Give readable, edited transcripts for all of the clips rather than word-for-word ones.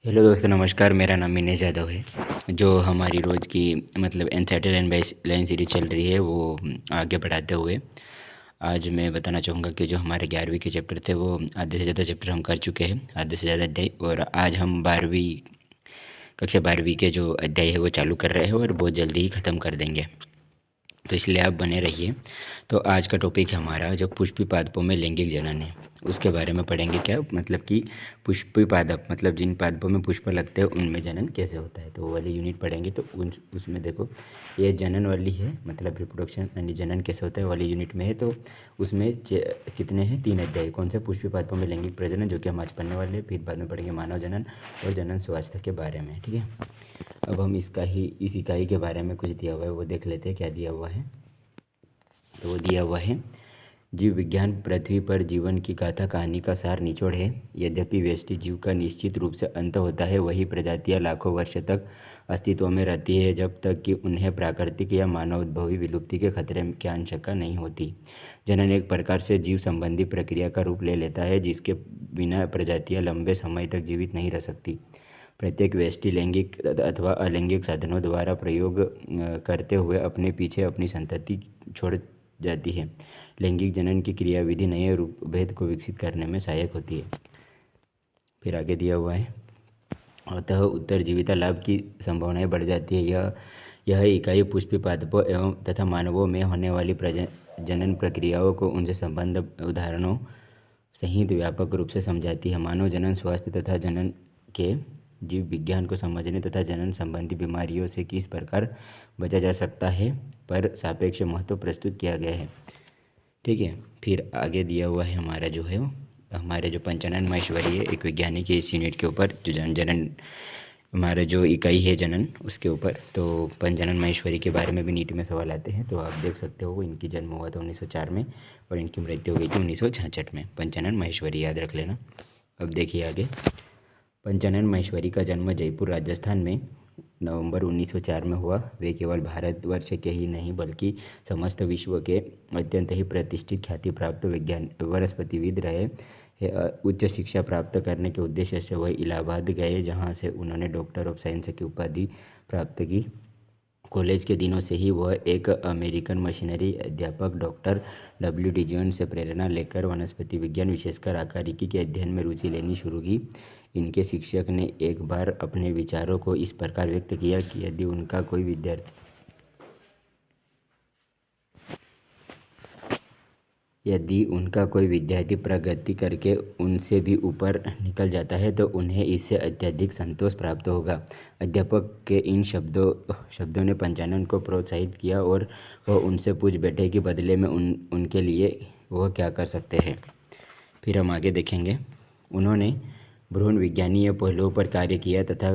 Hello दोस्तों, नमस्कार। मेरा नाम मिनेश यादव है। जो हमारी रोज़ की एनसेटल एंड लाइन सीरीज चल रही है वो आगे बढ़ाते हुए आज मैं बताना चाहूँगा कि जो हमारे 11वीं के चैप्टर थे वो आधे से ज़्यादा चैप्टर हम कर चुके हैं, आधे से ज़्यादा अध्याय। और आज हम 12वीं के जो अध्याय है वो चालू कर रहे हैं और बहुत जल्दी ही ख़त्म कर देंगे, तो इसलिए आप बने रहिए। तो आज का टॉपिक है हमारा जो पुष्पी पादपों में लैंगिक जनन है, उसके बारे में पढ़ेंगे। क्या मतलब कि पुष्पी पादप मतलब जिन पादपों में पुष्प लगते हैं उनमें जनन कैसे होता है, तो वो वाली यूनिट पढ़ेंगे। तो उसमें देखो, ये जनन वाली है, मतलब रिप्रोडक्शन यानी जनन कैसे होता है वाली यूनिट में है। तो उसमें कितने हैं, 3 अध्याय। कौन से? पुष्पी पादपों में लैंगिक प्रजनन, जो कि हम आज पढ़ने वाले हैं। फिर बाद में पढ़ेंगे मानव जनन और जनन स्वास्थ्य के बारे में। ठीक है, अब हम इस इकाई के बारे में कुछ दिया हुआ है वो देख लेते हैं। क्या दिया हुआ है, तो वो दिया हुआ है, जीव विज्ञान पृथ्वी पर जीवन की गाथा कहानी का सार निचोड़ है। यद्यपि व्यष्टि जीव का निश्चित रूप से अंत होता है, वही प्रजातियां लाखों वर्ष तक अस्तित्व में रहती है, जब तक कि उन्हें प्राकृतिक या मानवोद्भवी विलुप्ति के खतरे की आशंका नहीं होती। जनन एक प्रकार से जीव संबंधी प्रक्रिया का रूप ले लेता है, जिसके बिना प्रजातियां लंबे समय तक जीवित नहीं रह सकती। प्रत्येक व्यष्टि लैंगिक अथवा अलैंगिक साधनों द्वारा प्रयोग करते हुए अपने पीछे अपनी संतति छोड़ जाती है। लैंगिक जनन की क्रियाविधि नए रूप भेद को विकसित करने में सहायक होती है। फिर आगे दिया हुआ है, अतः उत्तरजीविता लाभ की संभावनाएं बढ़ जाती है। यह इकाई पुष्पी पादपों एवं तथा मानवों में होने वाली जनन प्रक्रियाओं को उनसे संबंध उदाहरणों सहित व्यापक रूप से समझाती है। मानव जनन स्वास्थ्य तथा जनन के जीव विज्ञान को समझने तथा जनन संबंधी बीमारियों से किस प्रकार बचा जा सकता है पर सापेक्ष महत्व प्रस्तुत किया गया है। ठीक है, फिर आगे दिया हुआ है हमारा जो है हमारे जो पंचानन महेश्वरी है, एक वैज्ञानिक है, इस यूनिट के ऊपर जो जनन हमारा जो इकाई है जनन उसके ऊपर। तो पंचानन महेश्वरी के बारे में भी नीट में सवाल आते हैं, तो आप देख सकते हो। इनकी जन्म हुआ था 1904 में और इनकी मृत्यु हो गई थी 1966 में। पंचानन महेश्वरी याद रख लेना। अब देखिए आगे, पंचानन महेश्वरी का जन्म जयपुर राजस्थान में नवंबर 1904 में हुआ। वे केवल भारतवर्ष के ही नहीं बल्कि समस्त विश्व के अत्यंत ही प्रतिष्ठित ख्याति प्राप्त वनस्पतिविद रहे। उच्च शिक्षा प्राप्त करने के उद्देश्य से वह इलाहाबाद गए, जहाँ से उन्होंने डॉक्टर ऑफ साइंस की उपाधि प्राप्त की। कॉलेज के दिनों से ही वह एक अमेरिकन मशीनरी अध्यापक डॉक्टर W.D. जोन्स से प्रेरणा लेकर वनस्पति विज्ञान विशेषकर आकारिकी के अध्ययन में रुचि लेनी शुरू की। इनके शिक्षक ने एक बार अपने विचारों को इस प्रकार व्यक्त किया कि यदि उनका कोई विद्यार्थी प्रगति करके उनसे भी ऊपर निकल जाता है तो उन्हें इससे अत्यधिक संतोष प्राप्त होगा। अध्यापक के इन शब्दों ने पंचानन को प्रोत्साहित किया और वह उनसे पूछ बैठे कि बदले में उनके लिए वह क्या कर सकते हैं। फिर हम आगे देखेंगे। उन्होंने भ्रूण विज्ञानीय पहलुओं पर कार्य किया तथा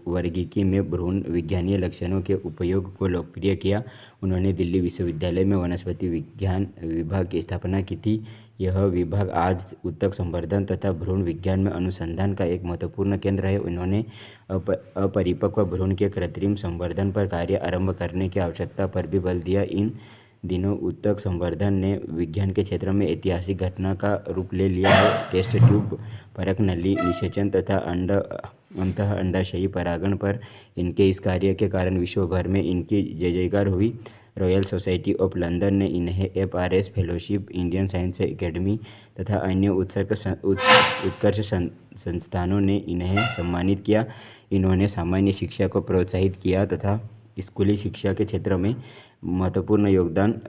वर्गीकी में भ्रूण विज्ञानीय लक्षणों के उपयोग को लोकप्रिय किया। उन्होंने दिल्ली विश्वविद्यालय में वनस्पति विज्ञान विभाग की स्थापना की थी। यह विभाग आज ऊतक संवर्धन तथा भ्रूण विज्ञान में अनुसंधान का एक महत्वपूर्ण केंद्र है। उन्होंने अपरिपक्व भ्रूण के कृत्रिम संवर्धन पर कार्य आरंभ करने की आवश्यकता पर भी बल दिया। इन दिनों ऊतक संवर्धन ने विज्ञान के क्षेत्र में ऐतिहासिक घटना का रूप ले लिया है। टेस्ट ट्यूब परख, नली निषेचन तथा अंतः अंडाशयी परागण पर इनके इस कार्य के कारण विश्व भर में इनकी जय जयकार हुई। रॉयल सोसाइटी ऑफ लंदन ने इन्हें FRS fellowship, Indian science academy तथा अन्य उत्कर्ष संस्थानों ने इन्हें सम्मानित किया। इन्होंने सामान्य शिक्षा को प्रोत्साहित किया तथा स्कूली शिक्षा के क्षेत्र में महत्वपूर्ण योगदान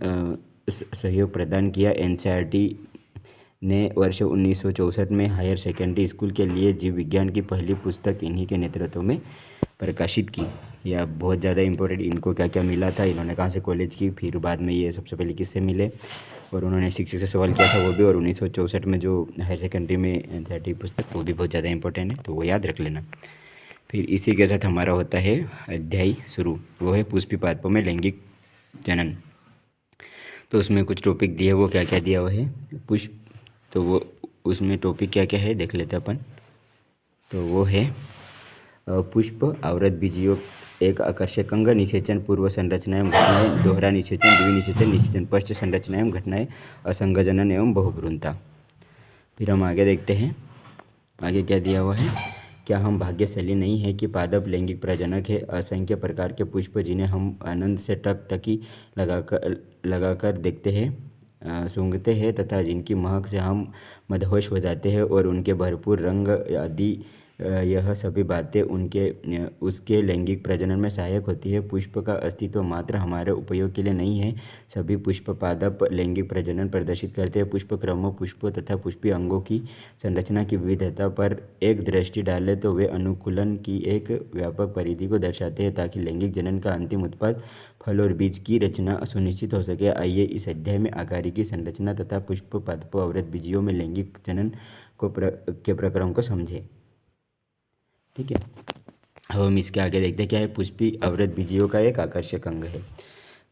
सहयोग प्रदान किया। NCERT ने वर्ष 1964 में हायर सेकेंडरी स्कूल के लिए जीव विज्ञान की पहली पुस्तक इन्हीं के नेतृत्व में प्रकाशित की। यह बहुत ज़्यादा इम्पोर्टेंट, इनको क्या क्या मिला था, इन्होंने कहाँ से कॉलेज की, फिर बाद में ये सबसे पहले किससे मिले और उन्होंने शिक्षक से सवाल किया था वो भी, और 1964 में जो हायर सेकेंडरी में NCERT पुस्तक वो भी बहुत ज़्यादा इंपॉर्टेंट है, तो वो याद रख लेना। फिर इसी के साथ हमारा होता है अध्याय शुरू, वो है पुष्पी पादपों में लैंगिक जनन। तो उसमें कुछ टॉपिक दिए, वो क्या क्या दिया हुआ है पुष्प, तो वो उसमें टॉपिक क्या क्या है देख लेते अपन। तो वो है पुष्प आवृत बीजियों एक आकर्षक अंग, निषेचन पूर्व संरचना एवं घटनाएं, दोहरा निषेचन, द्विनिषेचन, निषेचन पश्च संरचना एवं घटनाएं, असंगजनन एवं बहुभ्रूणता। फिर हम आगे देखते हैं आगे क्या दिया हुआ है। क्या हम भाग्यशाली नहीं है कि पादप लैंगिक प्रजनक है? असंख्य प्रकार के पुष्प जिन्हें हम आनंद से टकटकी लगाकर देखते हैं, सूंघते हैं तथा जिनकी महक से हम मदहोश हो जाते हैं और उनके भरपूर रंग आदि, यह सभी बातें उसके लैंगिक प्रजनन में सहायक होती है। पुष्प का अस्तित्व मात्र हमारे उपयोग के लिए नहीं है। सभी पुष्प पादप लैंगिक प्रजनन प्रदर्शित करते हैं। पुष्प क्रमों, पुष्पों तथा पुष्पीय अंगों की संरचना की विविधता पर एक दृष्टि डालें तो वे अनुकूलन की एक व्यापक परिधि को दर्शाते हैं ताकि लैंगिक जनन का अंतिम उत्पाद फल और बीज की रचना सुनिश्चित हो सके। आइए इस अध्याय में आकारिकी संरचना तथा पुष्प पादपों अवृत बीजियों में लैंगिक जनन के प्रक्रम को समझें। ठीक है, अब हम इसके आगे देखते हैं क्या है। पुष्पी अवृत बीजियों का एक आकर्षक अंग है,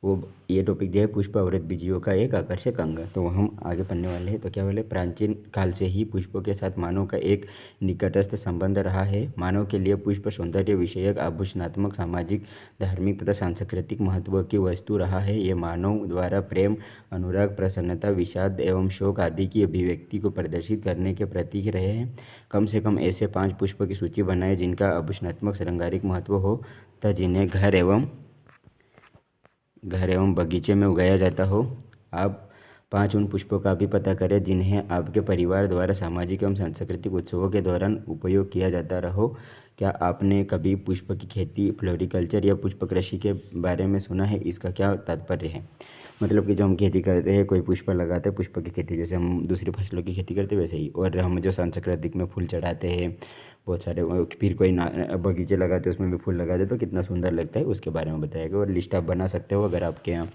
वो ये टॉपिक दिया है पुष्प अवृत बीजियों का एक आकर्षक अंग। तो हम आगे पढ़ने वाले हैं। तो क्या बोले, प्राचीन काल से ही पुष्पों के साथ मानव का एक निकटस्थ संबंध रहा है। मानव के लिए पुष्प सौंदर्य विषयक, आभूषणात्मक, सामाजिक, धार्मिक तथा सांस्कृतिक महत्व की वस्तु रहा है। ये मानव द्वारा प्रेम, अनुराग, प्रसन्नता, विषाद एवं शोक आदि की अभिव्यक्ति को प्रदर्शित करने के प्रतीक रहे हैं। कम से कम ऐसे 5 पुष्प की सूची बनाएं जिनका आभूषणात्मक श्रृंगारिक महत्व हो तथा जिन्हें घर एवं बगीचे में उगाया जाता हो। आप 5 उन पुष्पों का भी पता करें जिन्हें आपके परिवार द्वारा सामाजिक एवं सांस्कृतिक उत्सवों के दौरान उपयोग किया जाता रहो। क्या आपने कभी पुष्प की खेती, फ्लोरिकल्चर या पुष्प कृषि के बारे में सुना है? इसका क्या तात्पर्य है? मतलब कि जो हम खेती करते हैं, कोई पुष्प लगाते हैं, पुष्प की खेती जैसे हम दूसरी फसलों की खेती करते हैं वैसे ही। और हम जो सांस्कृतिक में फूल चढ़ाते हैं बहुत सारे, फिर कोई बगीचे लगाते हैं उसमें भी फूल लगाते हैं तो कितना सुंदर लगता है उसके बारे में बताया गया। और लिस्ट आप बना सकते हो अगर आपके यहाँ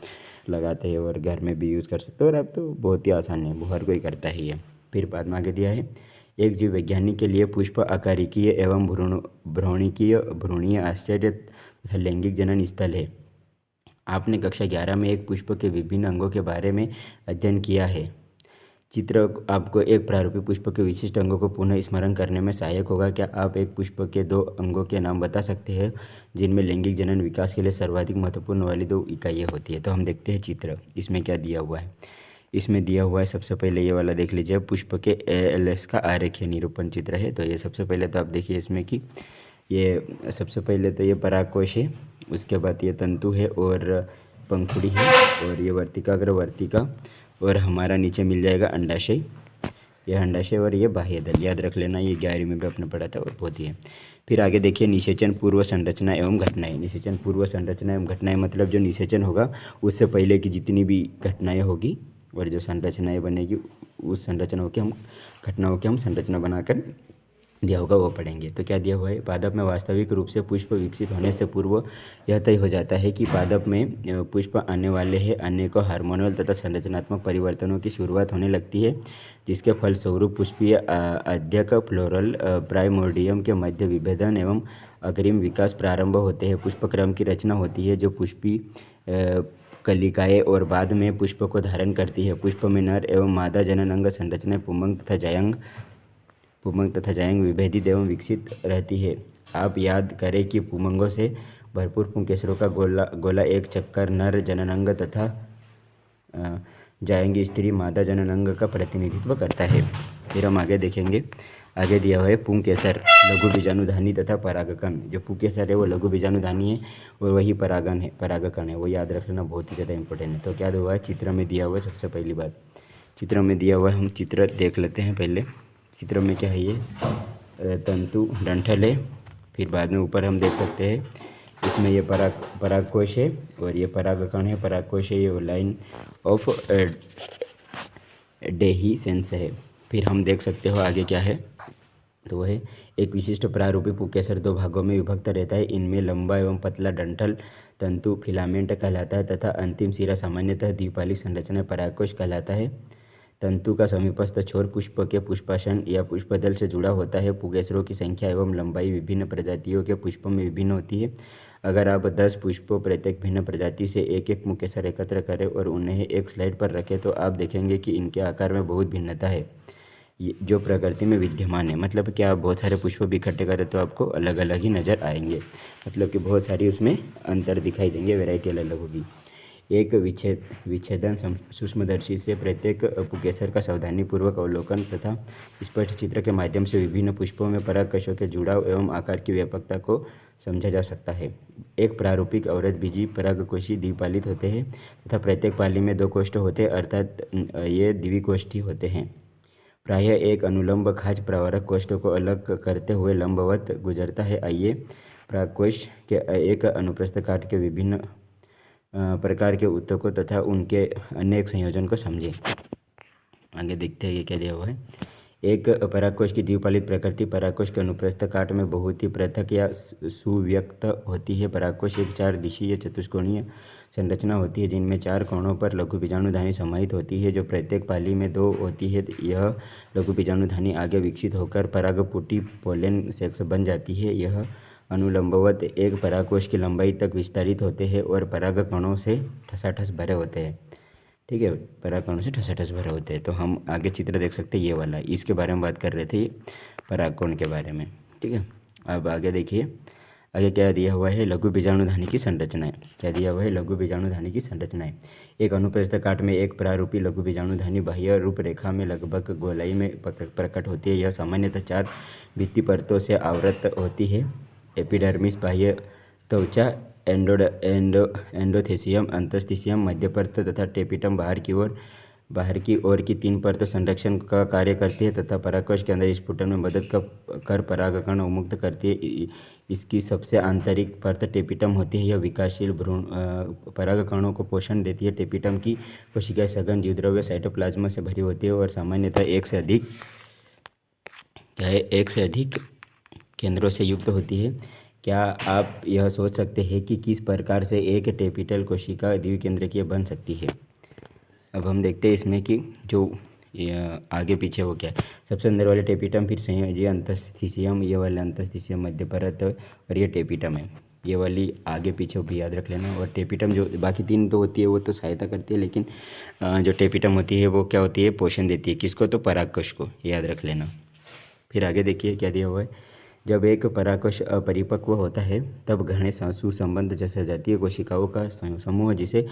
लगाते हैं और घर में भी यूज़ कर सकते हो। और अब तो बहुत ही आसान है, वो हर कोई करता ही है। फिर बाद में आगे दिया है, एक जीव वैज्ञानिक के लिए पुष्प आकारिकीय एवं भ्रूणीय आश्चर्य तथा लैंगिक जनन स्थल है। आपने कक्षा 11 में एक पुष्प के विभिन्न अंगों के बारे में अध्ययन किया है। चित्र आपको एक प्रारूपी पुष्प के विशिष्ट अंगों को पुनः स्मरण करने में सहायक होगा। क्या आप एक पुष्प के 2 अंगों के नाम बता सकते हैं जिनमें लैंगिक जनन विकास के लिए सर्वाधिक महत्वपूर्ण वाली 2 इकाइयाँ होती है? तो हम देखते हैं चित्र, इसमें क्या दिया हुआ है। इसमें दिया हुआ है सबसे पहले ये वाला देख लीजिए, पुष्प के एएलएस का आरेखीय निरूपण चित्र है। तो ये सबसे पहले तो आप देखिए इसमें कि ये सबसे पहले तो ये परागकोश है, उसके बाद ये तंतु है और पंखुड़ी है, और ये वर्तिका, और हमारा नीचे मिल जाएगा अंडाशय। यह अंडाशय और ये बाह्य दल, याद रख लेना, ये 11वीं में भी आपने पढ़ा था और बहुत ही है। फिर आगे देखिए, निषेचन पूर्व संरचना एवं घटनाएं। निषेचन पूर्व संरचना एवं घटनाएं मतलब जो निषेचन होगा उससे पहले की जितनी भी घटनाएं होगी और जो संरचनाएं बनेगी उस संरचनाओं के हम घटनाओं की हम संरचना बनाकर दिया होगा वो पढ़ेंगे। तो क्या दिया हुआ है, पादप में वास्तविक रूप से पुष्प विकसित होने से पूर्व यह तय हो जाता है कि पादप में पुष्प आने वाले हैं। अनेकों हार्मोनल तथा संरचनात्मक परिवर्तनों की शुरुआत होने लगती है जिसके फलस्वरूप पुष्पीय अध्यक फ्लोरल प्राइमोर्डियम के मध्य विभेदन एवं अग्रिम विकास प्रारंभ होते हैं। पुष्पक्रम की रचना होती है जो पुष्पी कलिकाएँ और बाद में पुष्प को धारण करती है। पुष्प में नर एवं मादा जनन अंग संरचना पुंमंग तथा जायंग विभेदित एवं विकसित रहती है। आप याद करें कि पुंमंगों से भरपूर पुंकेसरों का गोला एक चक्कर नर जननांग तथा जायंगी स्त्री मादा जननांग का प्रतिनिधित्व करता है। फिर हम आगे देखेंगे, आगे दिया हुआ है पुंकेसर लघु बीजाणुधानी तथा परागकण। जो पुंकेसर है वो लघु बीजाणुधानी है और वही परागकण है, वो याद रखना बहुत ही ज़्यादा इंपॉर्टेंट है। तो क्या हुआ है, चित्र में दिया हुआ है। सबसे पहली बात चित्र में दिया हुआ है, हम चित्र देख लेते हैं। पहले चित्र में क्या है, ये तंतु डंठल है। फिर बाद में ऊपर हम देख सकते हैं इसमें ये परागकोश है और ये परागकण है। परागकोश है, ये लाइन ऑफ डेहिसेंस है। फिर हम देख सकते हो आगे क्या है, तो वह एक विशिष्ट प्रारूपी पुंकेसर 2 भागों में विभक्त रहता है। इनमें लंबा एवं पतला डंठल तंतु फिलामेंट कहलाता है तथा अंतिम सिरा सामान्यतः द्विपालिक संरचना परागकोश कहलाता है। तंतु का समीपस्थ छोर पुष्प के पुष्पासन या पुष्पदल से जुड़ा होता है। पुंकेसरों की संख्या एवं लंबाई विभिन्न प्रजातियों के पुष्पों में विभिन्न होती है। अगर आप 10 पुष्पों प्रत्येक भिन्न प्रजाति से एक पुंकेसर एकत्र करें और उन्हें एक स्लाइड पर रखें तो आप देखेंगे कि इनके आकार में बहुत भिन्नता है जो प्रकृति में विद्यमान है। मतलब कि आप बहुत सारे पुष्प भी इकट्ठे करें तो आपको अलग अलग ही नज़र आएंगे, मतलब कि बहुत सारी उसमें अंतर दिखाई देंगे, वैरायटी अलग अलग होगी। एक विच्छेदन सूक्ष्मदर्शी से प्रत्येक पुकेसर का सावधानीपूर्वक अवलोकन तथा स्पष्ट चित्र के माध्यम से विभिन्न पुष्पों में परागकशों के जुड़ाव एवं आकार की व्यापकता को समझा जा सकता है। एक प्रारूपिक अवरद्बीजी परागकोशी द्विपालित होते हैं तथा प्रत्येक पाली में 2 कोष्ठ होते हैं, अर्थात ये द्विकोष्ठी होते हैं। प्रायः एक अनुलंब खाच प्रवारक कोष्ठ को अलग करते हुए लंबवत गुजरता है। आइए परागकोश के एक अनुप्रस्थ काट के विभिन्न प्रकार के ऊतकों तथा उनके अनेक संयोजन को समझें। आगे देखते हैं ये क्या दिया हुआ है। एक परागकोश की द्विपालित प्रकृति परागकोश के अनुप्रस्थ काट में बहुत ही पृथक या सुव्यक्त होती है। परागकोश एक 4 दिशीय चतुष्कोणीय संरचना होती है जिनमें 4 कोणों पर लघु बीजाणुधानी समाहित होती है जो प्रत्येक पाली में 2 होती है। यह लघु बीजाणुधानी आगे विकसित होकर परागपुटी पोलन सेक्स बन जाती है। यह अनुलंबवत एक परागकोश की लंबाई तक विस्तारित होते हैं और परागकणों से ठसाठस भरे होते हैं। ठीक है, परागकणों से ठसाठस भरे होते हैं। तो हम आगे चित्र देख सकते हैं, ये वाला, इसके बारे में बात कर रहे थे, परागकण के बारे में। ठीक है, अब आगे देखिए, आगे क्या दिया हुआ है, लघु बीजाणुधानी की संरचनाएं। क्या दिया हुआ है, लघु बीजाणुधानी की संरचनाएं। एक अनुप्रस्थ काट में एक प्रारूपी लघु बीजाणुधानी बाह्य रूपरेखा में लगभग गोलाई में प्रकट होती है। यह सामान्यतः 4 भित्ति परतों से आवृत होती है। एपिडर्मिस, बाह्य त्वचा, एंडोथेसियम, अंतस्थिसियम, मध्य परत तथा टेपिटम बाहर की ओर की 3 परतों संरक्षण का कार्य करती है तथा परागकोश के अंदर स्फुटन में मदद कर परागकण उन्मुक्त करती है। इसकी सबसे आंतरिक परत टेपिटम होती है। यह विकासशील भ्रूण परागकणों को पोषण देती है। टेपिटम की कोशिकाएं सघन जीवद्रव्य साइटोप्लाज्म से भरी होती है और सामान्यतः एक से अधिक केंद्रों से युक्त होती है। क्या आप यह सोच सकते हैं कि किस प्रकार से एक टेपिटल कोशिका द्विकेंद्रकीय बन सकती है? अब हम देखते हैं इसमें कि जो आगे पीछे वो क्या है। सबसे अंदर वाले टेपिटम, फिर संयोजी अंतस्थिसियम, ये वाले अंतस्थिसियम मध्य परत और ये टेपिटम है। ये वाली आगे पीछे भी याद रख लेना। और टेपिटम जो बाकी 3 तो होती है वो तो सहायता करती है, लेकिन जो टेपिटम होती है वो क्या होती है, पोषण देती है। किसको? तो परागकोश को, याद रख लेना। फिर आगे देखिए क्या दिया हुआ है। जब एक परागकोश अपरिपक्व होता है तब घने सुसंबद्ध सजातीय कोशिकाओं का समूह, जिसे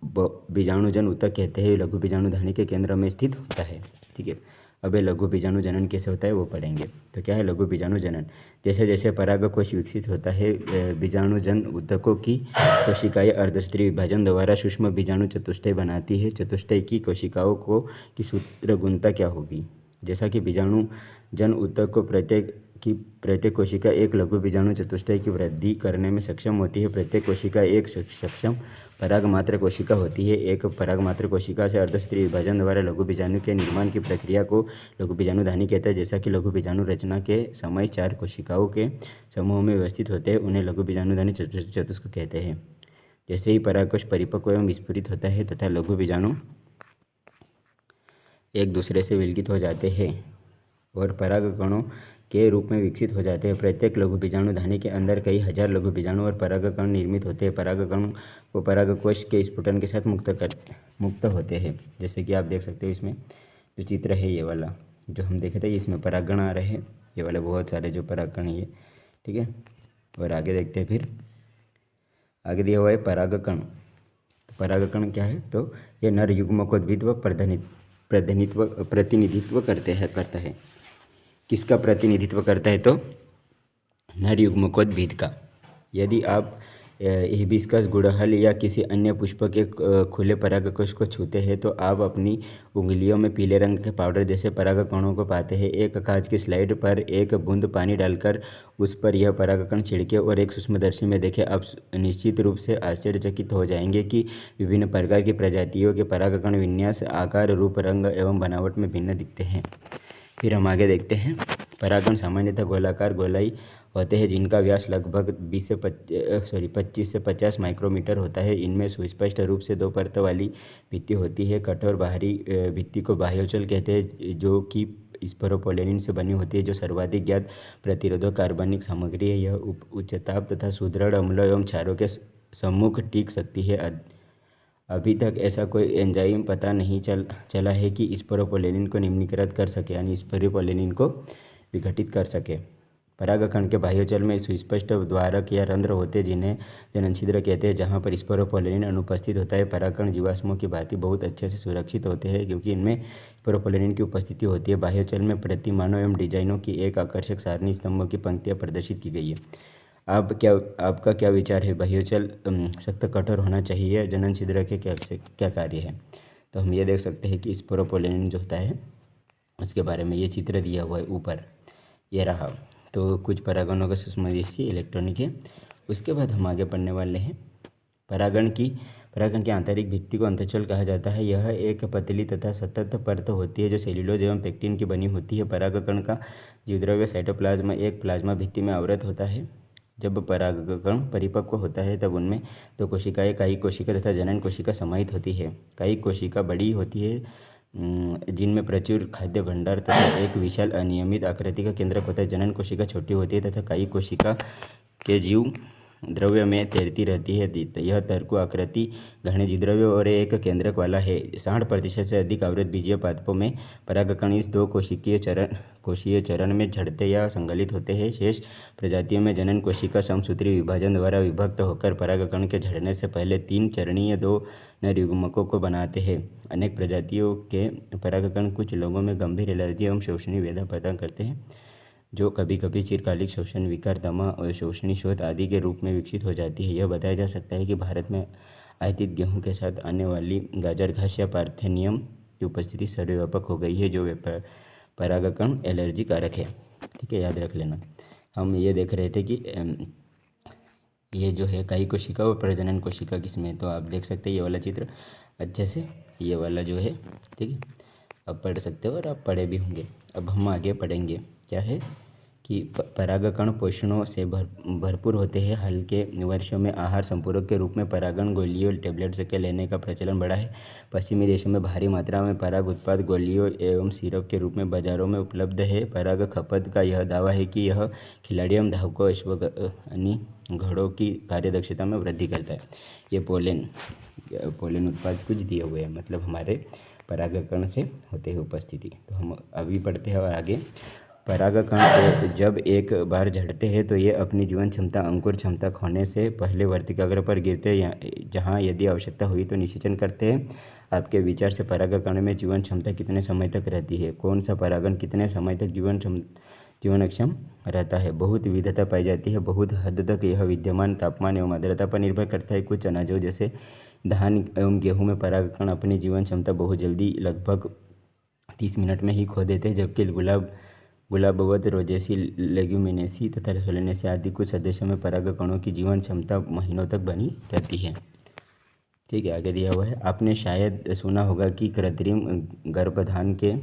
बीजाणुजन ऊतक कहते हैं, लघु बीजाणुधानी के केंद्र में स्थित होता है। ठीक है, अब ये लघु बीजाणुजनन कैसे होता है वो पढ़ेंगे। तो क्या है लघु बीजाणुजनन? जैसे जैसे परागकोश विकसित होता है, बीजाणुजन ऊतकों की कोशिकाएं अर्धस्त्री विभाजन द्वारा सूक्ष्म बीजाणु चतुष्टय बनाती है। चतुष्टय की कोशिकाओं को की सूत्र गुणता क्या होगी? जैसा कि बीजाणुजन ऊतक को प्रत्येक कोशिका एक लघु बीजाणु चतुष्टय की वृद्धि करने में सक्षम होती है। प्रत्येक कोशिका एक सक्षम परागमात्र कोशिका होती है। एक परागमात्र कोशिका से अर्धस्त्री विभाजन द्वारा लघु बीजाणु के निर्माण की प्रक्रिया को लघु बीजाणुधानी कहते हैं। जैसा कि लघु बीजाणु रचना के समय 4 कोशिकाओं के समूह में व्यवस्थित होते हैं, उन्हें लघु बीजाणुधानी चतुष्क कहते हैं। जैसे ही परागकोश परिपक्व एवं विस्फुरित होता है तथा लघु बीजाणु एक दूसरे से विलगित हो जाते हैं और परागकणों के रूप में विकसित हो जाते हैं। प्रत्येक लघु बीजाणुधानी के अंदर कई हजार लघु बीजाणु और परागकण निर्मित होते हैं। परागकण को परागकोश के स्फुटन के साथ मुक्त होते हैं। जैसे कि आप देख सकते हो इसमें जो चित्र है, ये वाला जो हम देखे थे, इसमें परागकण आ रहे हैं, ये वाले बहुत सारे जो परागकण है ये। ठीक है, और आगे देखते हैं। फिर आगे दिया हुआ है परागकण। परागकण क्या है? तो ये नर युग्म को द्वित्व प्रतिनिधित्व करता है। किसका प्रतिनिधित्व करता है? तो नर युग्मकोद्भिद का। यदि आप हिबिस्कस, गुड़हल या किसी अन्य पुष्प के खुले परागकोश को छूते हैं तो आप अपनी उंगलियों में पीले रंग के पाउडर जैसे परागकणों को पाते हैं। एक कांच की स्लाइड पर एक बूंद पानी डालकर उस पर यह परागकण छिड़के और एक सूक्ष्मदर्शी में देखें। आप निश्चित रूप से आश्चर्यचकित हो जाएंगे कि विभिन्न प्रकार की प्रजातियों के परागकण विन्यास, आकार, रूप, रंग एवं बनावट में भिन्न दिखते हैं। फिर हम आगे देखते हैं। परागकण सामान्यतः गोलाकार गोलाई होते हैं जिनका व्यास लगभग 25 से 50 माइक्रोमीटर होता है। इनमें सुस्पष्ट रूप से 2 परतों वाली भित्ति होती है। कठोर बाहरी भित्ति को बाह्योचल कहते हैं, जो कि स्पोरोपोलेनिन से बनी होती है, जो सर्वाधिक ज्ञात प्रतिरोधक कार्बनिक सामग्री है। यह उच्च ताप तथा सुदृढ़ अम्लों एवं क्षारों के सम्मुख टिक सकती है। अभी तक ऐसा कोई एंजाइम पता नहीं चला है कि स्पोरोपोलेनिन को निम्नीकृत कर सके, यानी स्पोरोपोलेनिन को विघटित कर सके। परागकण के बाह्यचल में सुस्पष्ट द्वारक या रंध्र होते हैं जिन्हें जनन छिद्र कहते हैं, जहाँ पर स्पोरोपोलिन अनुपस्थित होता है। परागकण जीवाश्मों की भांति बहुत अच्छे से सुरक्षित होते हैं क्योंकि इनमें स्पोरोपोलिन की उपस्थिति होती है। बाह्यचल में प्रतिमानों एवं डिजाइनों की एक आकर्षक सारणी स्तंभों की पंक्तियाँ प्रदर्शित की गई है। आपका क्या विचार है? बाह्यचल सख्त कठोर होना चाहिए? जनन छिद्र के क्या कार्य है? तो हम ये देख सकते हैं कि स्पोरोपोलिन जो होता है उसके बारे में ये चित्र दिया हुआ है ऊपर, ये रहा। तो कुछ परागणों का सूक्ष्मदर्शी इलेक्ट्रॉनिक है। उसके बाद हम आगे पढ़ने वाले हैं परागण की आंतरिक भित्ति को अंतःचल कहा जाता है। यह एक पतली तथा सतत परत होती है जो सेल्यूलोज एवं पेक्टिन की बनी होती है। परागकण का जीवद्रव्य साइटोप्लाज्म एक प्लाज्मा भित्ति में आवृत होता है। जब परागकण परिपक्व होता है तब उनमें दो कोशिकाएं, कायिक कोशिका तथा जनन कोशिका समाहित होती है। कायिक कोशिका बड़ी होती है जिनमें प्रचुर खाद्य भंडार तथा एक विशाल अनियमित आकृति का केंद्रक होता है। जनन कोशिका छोटी होती है तथा कायिक कोशिका के जीव द्रव्य में तैरती रहती है। यह तरकु आकृति घने जीवद्रव्य और एक केंद्रक वाला है। 60% से अधिक आवृत बीजीय पादपों में परागकण इस दो कोशीय चरण में झड़ते या संगलित होते हैं। शेष प्रजातियों में जनन कोशिका समसूत्री विभाजन द्वारा विभक्त होकर परागकण के झड़ने से पहले 3 चरणीय 2 नर युग्मकों को बनाते हैं। अनेक प्रजातियों के परागकण कुछ लोगों में गंभीर एलर्जी एवं शोषणी वेदना पैदा करते हैं जो कभी कभी चिरकालिक श्वसन विकार, दमा और शोषणी शोथ आदि के रूप में विकसित हो जाती है। यह बताया जा सकता है कि भारत में आयातित गेहूं के साथ आने वाली गाजर घास या पार्थेनियम की उपस्थिति सर्वव्यापक हो गई है जो परागकण एलर्जी कारक है। ठीक है, याद रख लेना। हम ये देख रहे थे कि ये जो है कायिक कोशिका और प्रजनन कोशिका किसमें, तो आप देख सकते हैं ये वाला चित्र अच्छे से, ये वाला जो है, ठीक है, आप पढ़ सकते हो और आप पढ़े भी होंगे। अब हम आगे पढ़ेंगे क्या है कि परागकण पोषणों से भरपूर होते हैं। हाल के वर्षों में आहार संपूरक के रूप में परागण गोलियों टेबलेट्स के लेने का प्रचलन बढ़ा है। पश्चिमी देशों में भारी मात्रा में पराग उत्पाद गोलियों एवं सिरप के रूप में बाजारों में उपलब्ध है। पराग खपत का यह दावा है कि यह खिलाड़ी एवं धावकों अश्वगानी घोड़ों की कार्यदक्षता में वृद्धि करता है। ये पोलेन उत्पाद कुछ दिए हुए हैं, मतलब हमारे परागकण से होते हैं उपस्थिति। तो हम अभी पढ़ते हैं और आगे। परागकण जब एक बार झड़ते हैं तो ये अपनी जीवन क्षमता, अंकुर क्षमता खोने से पहले वर्तिकाग्र पर गिरते हैं, जहाँ यदि आवश्यकता हुई तो निषेचन करते हैं। आपके विचार से परागकण में जीवन क्षमता कितने समय तक रहती है? कौन सा परागण कितने समय तक जीवनक्षम रहता है? बहुत विविधता पाई जाती है। बहुत हद तक यह विद्यमान तापमान एवं आर्द्रता पर निर्भर करता है। कुछ अनाजों जैसे धान एवं गेहूँ में परागकण अपनी जीवन क्षमता बहुत जल्दी, लगभग 30 मिनट में ही खो देते हैं, जबकि गुलाबवत, रोजेसी, लेग्यूमिनेसी तथा सोलेनेसी आदि कुछ सदस्यों में परागकणों की जीवन क्षमता महीनों तक बनी रहती है। ठीक है, आगे दिया हुआ है। आपने शायद सुना होगा कि कृत्रिम गर्भधान के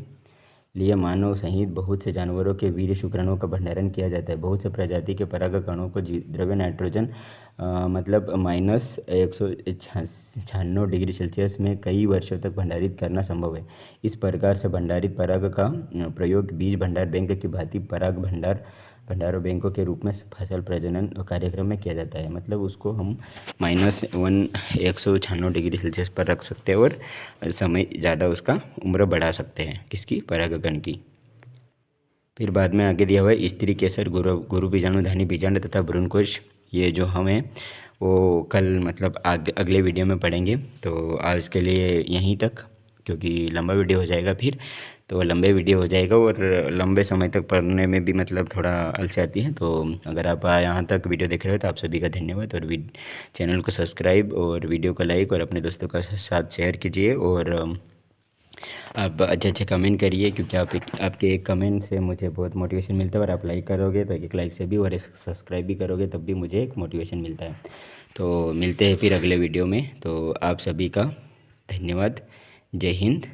लिए मानव सहित बहुत से जानवरों के वीर्य शुक्राणुओं का भंडारण किया जाता है। बहुत से प्रजाति के परागकणों को द्रव्य नाइट्रोजन मतलब -196 डिग्री सेल्सियस में कई वर्षों तक भंडारित करना संभव है। इस प्रकार से भंडारित पराग का प्रयोग बीज भंडार बैंक की भांति पराग भंडारों बैंकों के रूप में फसल प्रजनन कार्यक्रम में किया जाता है। मतलब उसको हम -196 डिग्री सेल्सियस पर रख सकते हैं और समय ज़्यादा उसका उम्र बढ़ा सकते हैं, किसकी? परागकण की। फिर बाद में आगे दिया हुआ है स्त्री केसर, गुरु बीजाणु, धानी बीजांड तथा भ्रूणकोश। ये जो हमें वो कल मतलब अगले वीडियो में पढ़ेंगे। तो आज के लिए यहीं तक, क्योंकि लंबा वीडियो हो जाएगा फिर, तो लंबे वीडियो हो जाएगा और लंबे समय तक पढ़ने में भी मतलब थोड़ा आलसी आती है। तो अगर आप यहाँ तक वीडियो देख रहे हो तो आप सभी का धन्यवाद, और चैनल को सब्सक्राइब और वीडियो को लाइक और अपने दोस्तों के साथ शेयर कीजिए। और आप अच्छे कमेंट करिए, क्योंकि आपके एक कमेंट से मुझे बहुत मोटिवेशन मिलता है। और आप लाइक करोगे तो एक लाइक से भी, और सब्सक्राइब भी करोगे तब भी मुझे एक मोटिवेशन मिलता है। तो मिलते हैं फिर अगले वीडियो में। तो आप सभी का धन्यवाद। जय हिंद।